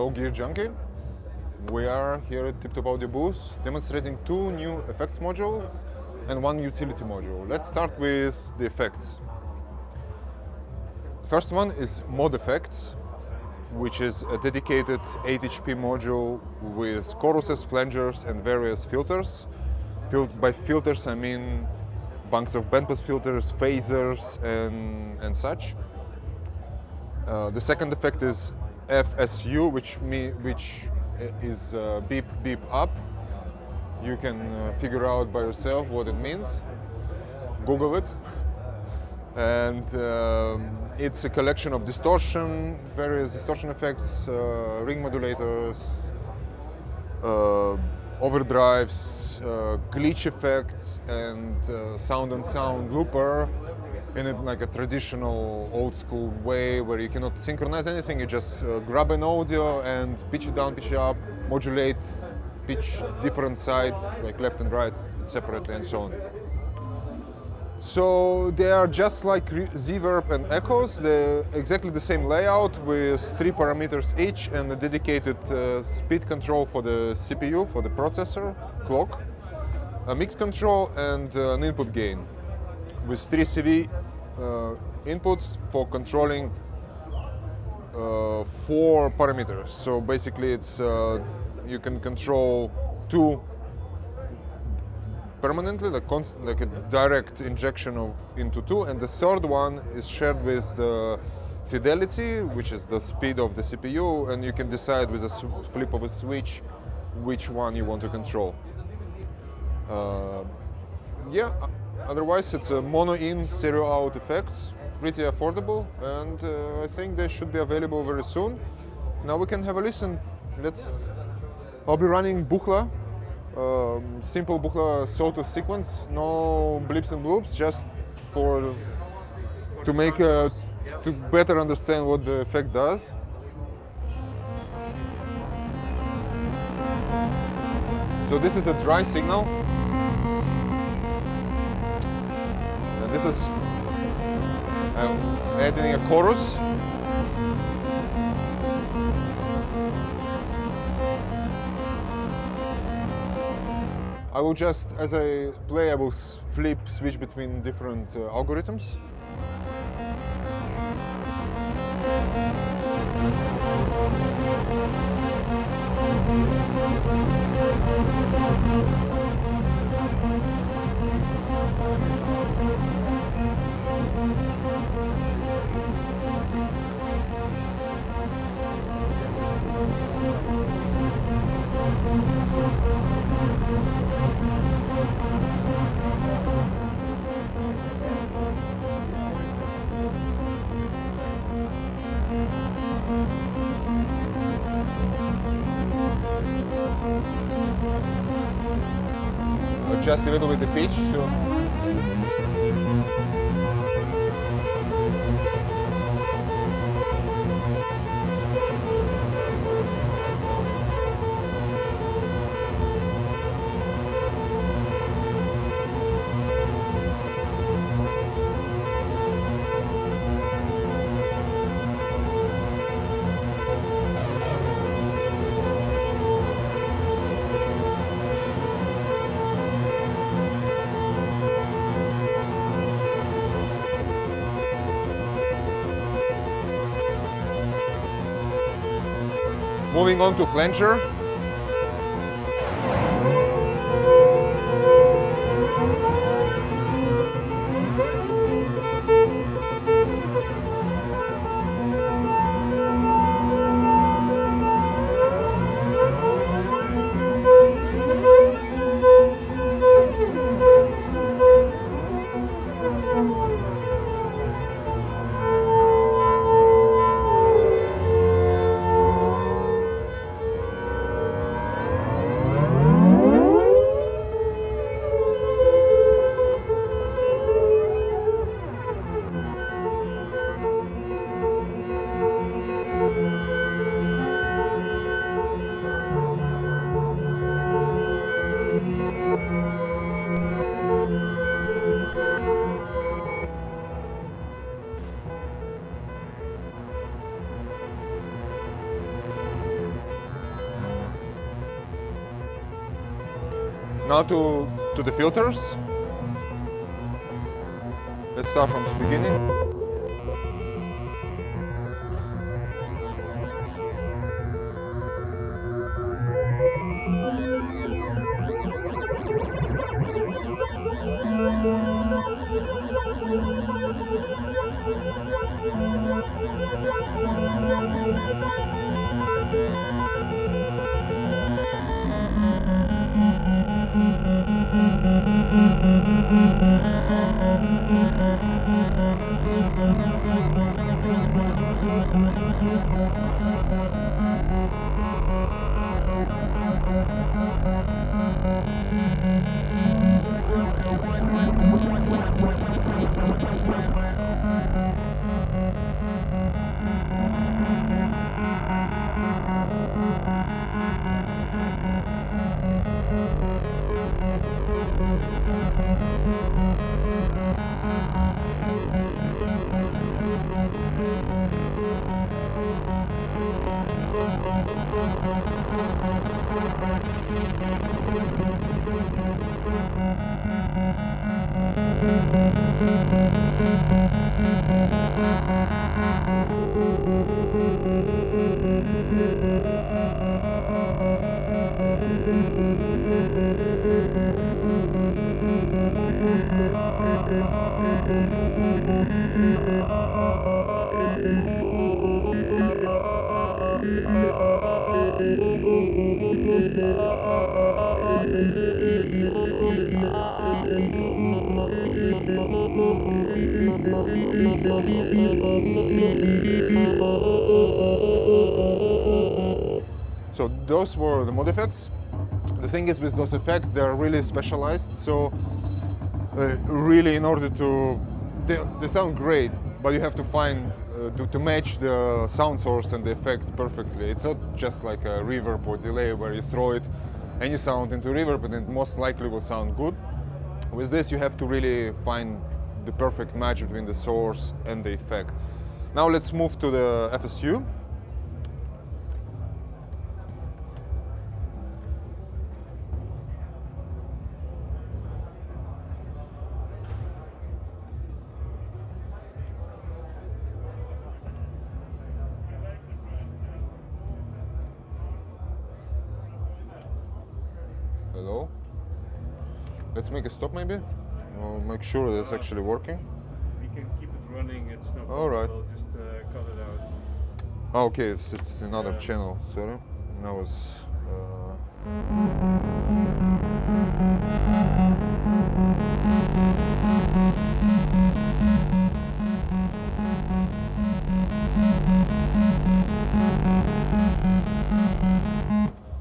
Hello Gearjunkie. We are here at TipTop Audio booth demonstrating two new effects modules and one utility module. Let's start with the effects. First one is Mod Effects, which is a dedicated 8 HP module with choruses, flangers and various filters. By filters I mean bunks of bandpass filters, phasers and such. The second effect is FSU, which is beep beep up. You can figure out by yourself what it means. Google it. And it's a collection of various distortion effects, ring modulators, overdrives, glitch effects, and sound-on-sound looper in it like a traditional old-school way where you cannot synchronize anything. You just grab an audio and pitch it down, pitch it up, modulate, pitch different sides like left and right separately, and so on. So they are just like Zverb and Echoes. They're exactly the same layout with 3 parameters each and a dedicated speed control for the CPU, for the processor, clock, a mix control and an input gain with 3 CV inputs for controlling 4 parameters. So basically it's you can control 2 permanently, like a direct injection into 2, and the third one is shared with the fidelity, which is the speed of the CPU, and you can decide with a flip of a switch which one you want to control. Yeah, otherwise it's a mono in, stereo out effects, pretty affordable, and I think they should be available very soon. Now we can have a listen. I'll be running Buchla. Simple Buchla sawtooth sequence, no blips and bloops, just to better understand what the effect does. So this is a dry signal, and this is adding a chorus. I will just, as I play, I will switch between different algorithms. Adjust a little bit the pitch. Moving on to flanger. Now to the filters. Let's start from the beginning. So those were the mod effects. The thing is, with those effects, they are really specialized. So really, in order to, they sound great, but you have to find to match the sound source and the effects perfectly. It's not just like a reverb or delay where you throw it any sound into reverb and it most likely will sound good. With this, you have to really find the perfect match between the source and the effect. Now let's move to the FSU. Hello. Let's make a stop maybe. I'll make sure that it's actually working. We can keep it running, it's no problem. All right. We'll just cut it out. Oh, okay, it's another channel, sorry. Now it's...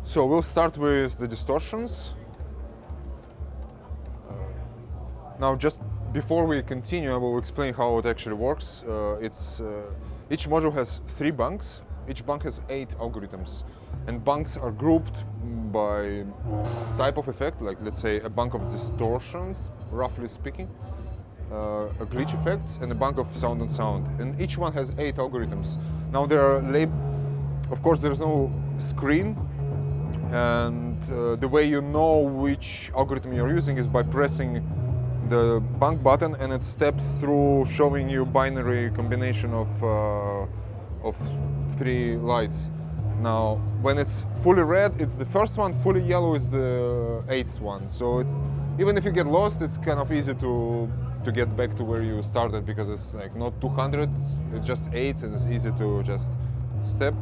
So we'll start with the distortions. Now, just before we continue, I will explain how it actually works. Each module has 3 bunks. Each bunk has 8 algorithms, and bunks are grouped by type of effect, like let's say a bunk of distortions, roughly speaking, a glitch effects, and a bunk of sound and sound. And each one has 8 algorithms. Now there are of course, there's no screen, and the way you know which algorithm you're using is by pressing the bunk button, and it steps through showing you binary combination of 3 lights. Now, when it's fully red, it's the first one. Fully yellow is the 8th one. So it's, even if you get lost, it's kind of easy to get back to where you started, because it's like not 200, it's just 8, and it's easy to just step.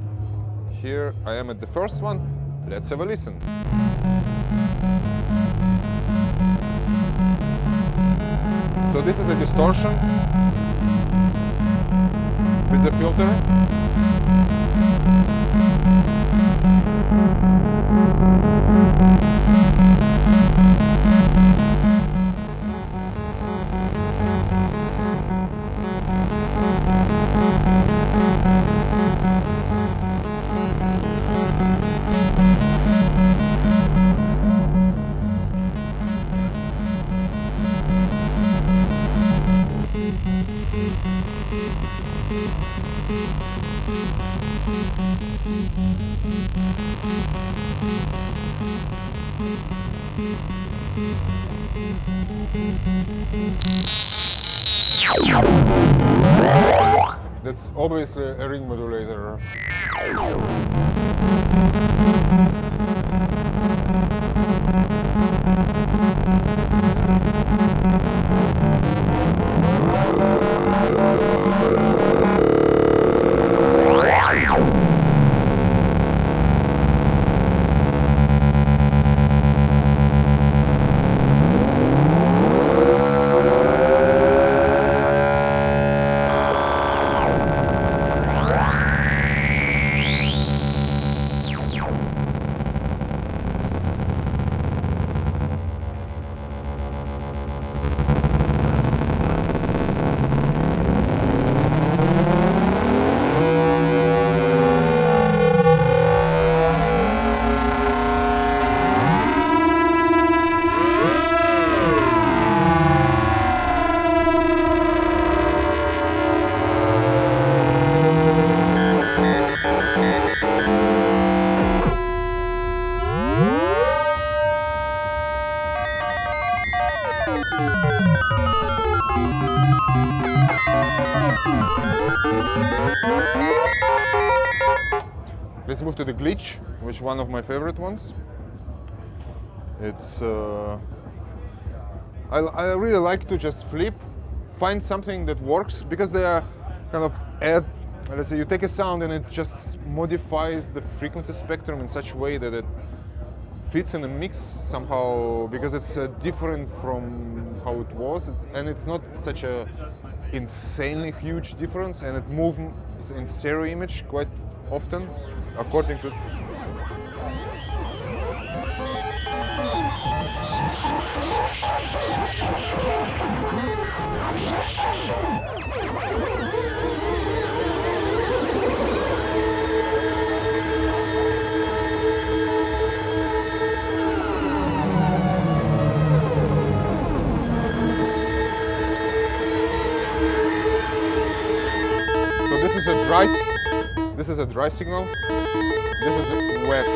Here I am at the first one. Let's have a listen. So this is a distortion with the filter. That's obviously a ring modulator. Let's move to the glitch, which is one of my favorite ones. It's I really like to just flip, find something that works, because they are kind of let's say you take a sound and it just modifies the frequency spectrum in such a way that it fits in a mix somehow, because it's different from how it was, and it's not such a insanely huge difference, and it moves in stereo image quite often according to this is a dry signal, this is a wet.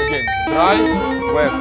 Again, dry, wet.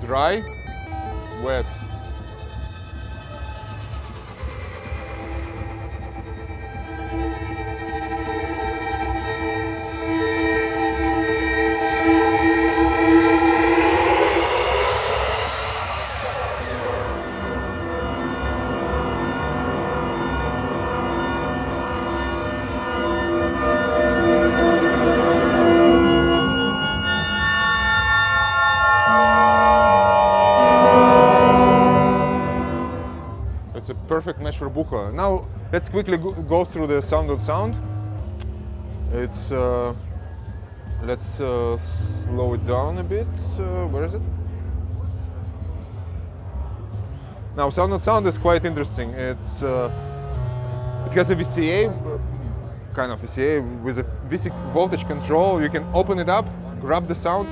Dry, wet. It's a perfect match for Buchla. Now let's quickly go through the sound on sound. It's Let's slow it down a bit. Where is it? Now, sound on sound is quite interesting. It has a VCA, kind of VCA with a VC voltage control. You can open it up, grab the sound.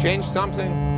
Change something.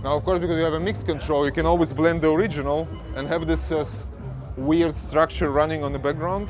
Now, of course, because you have a mix control, you can always blend the original and have this weird structure running on the background.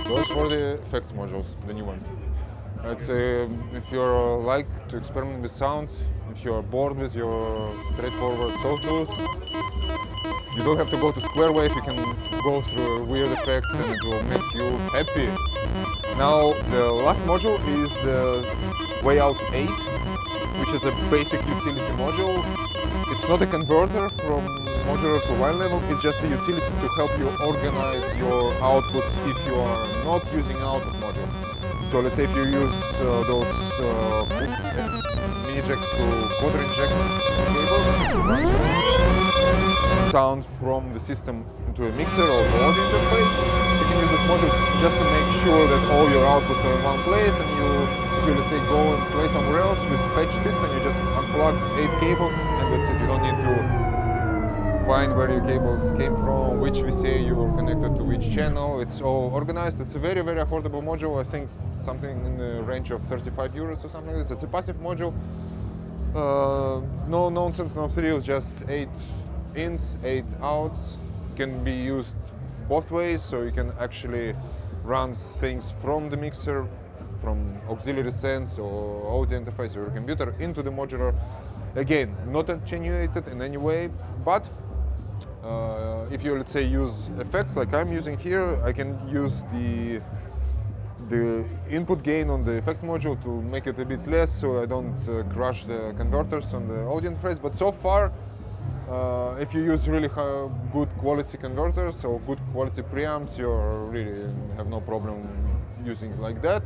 Those for the effects modules, the new ones. Let's say if you like to experiment with sounds, if you're bored with your straightforward sawtooth, you don't have to go to Square Wave, you can go through weird effects and it will make you happy. Now the last module is the Way Out 8, which is a basic utility module. It's not a converter from modular to line level, it's just a utility to help you organize your outputs if you are not using output module. So let's say if you use those mini jacks to quarter inch jacks cable, sound from the system into a mixer or the audio interface, you can use this module just to make sure that all your outputs are in one place, and if you let's say go and play somewhere else with patch system, you just unplug 8 cables and that's it. You don't need to find where your cables came from, which VCA you were connected to which channel. It's all organized. It's a very, very affordable module. I think something in the range of 35 euros or something like this. It's a passive module. No nonsense, no frills, just 8 ins, 8 outs. Can be used both ways, so you can actually run things from the mixer, from auxiliary sense or audio interface or your computer into the modular. Again, not attenuated in any way, but if you, let's say, use effects like I'm using here, I can use the input gain on the effect module to make it a bit less, so I don't crush the converters on the audio interface. But so far, if you use really good quality converters or good quality preamps, you really have no problem using it like that.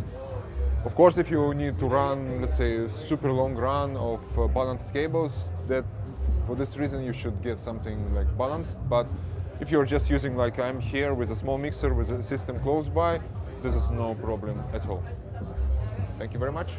Of course, if you need to run, let's say, a super long run of balanced cables, that for this reason you should get something like balanced. But If you're just using like I'm here with a small mixer with a system close by, this is no problem at all. Thank you very much.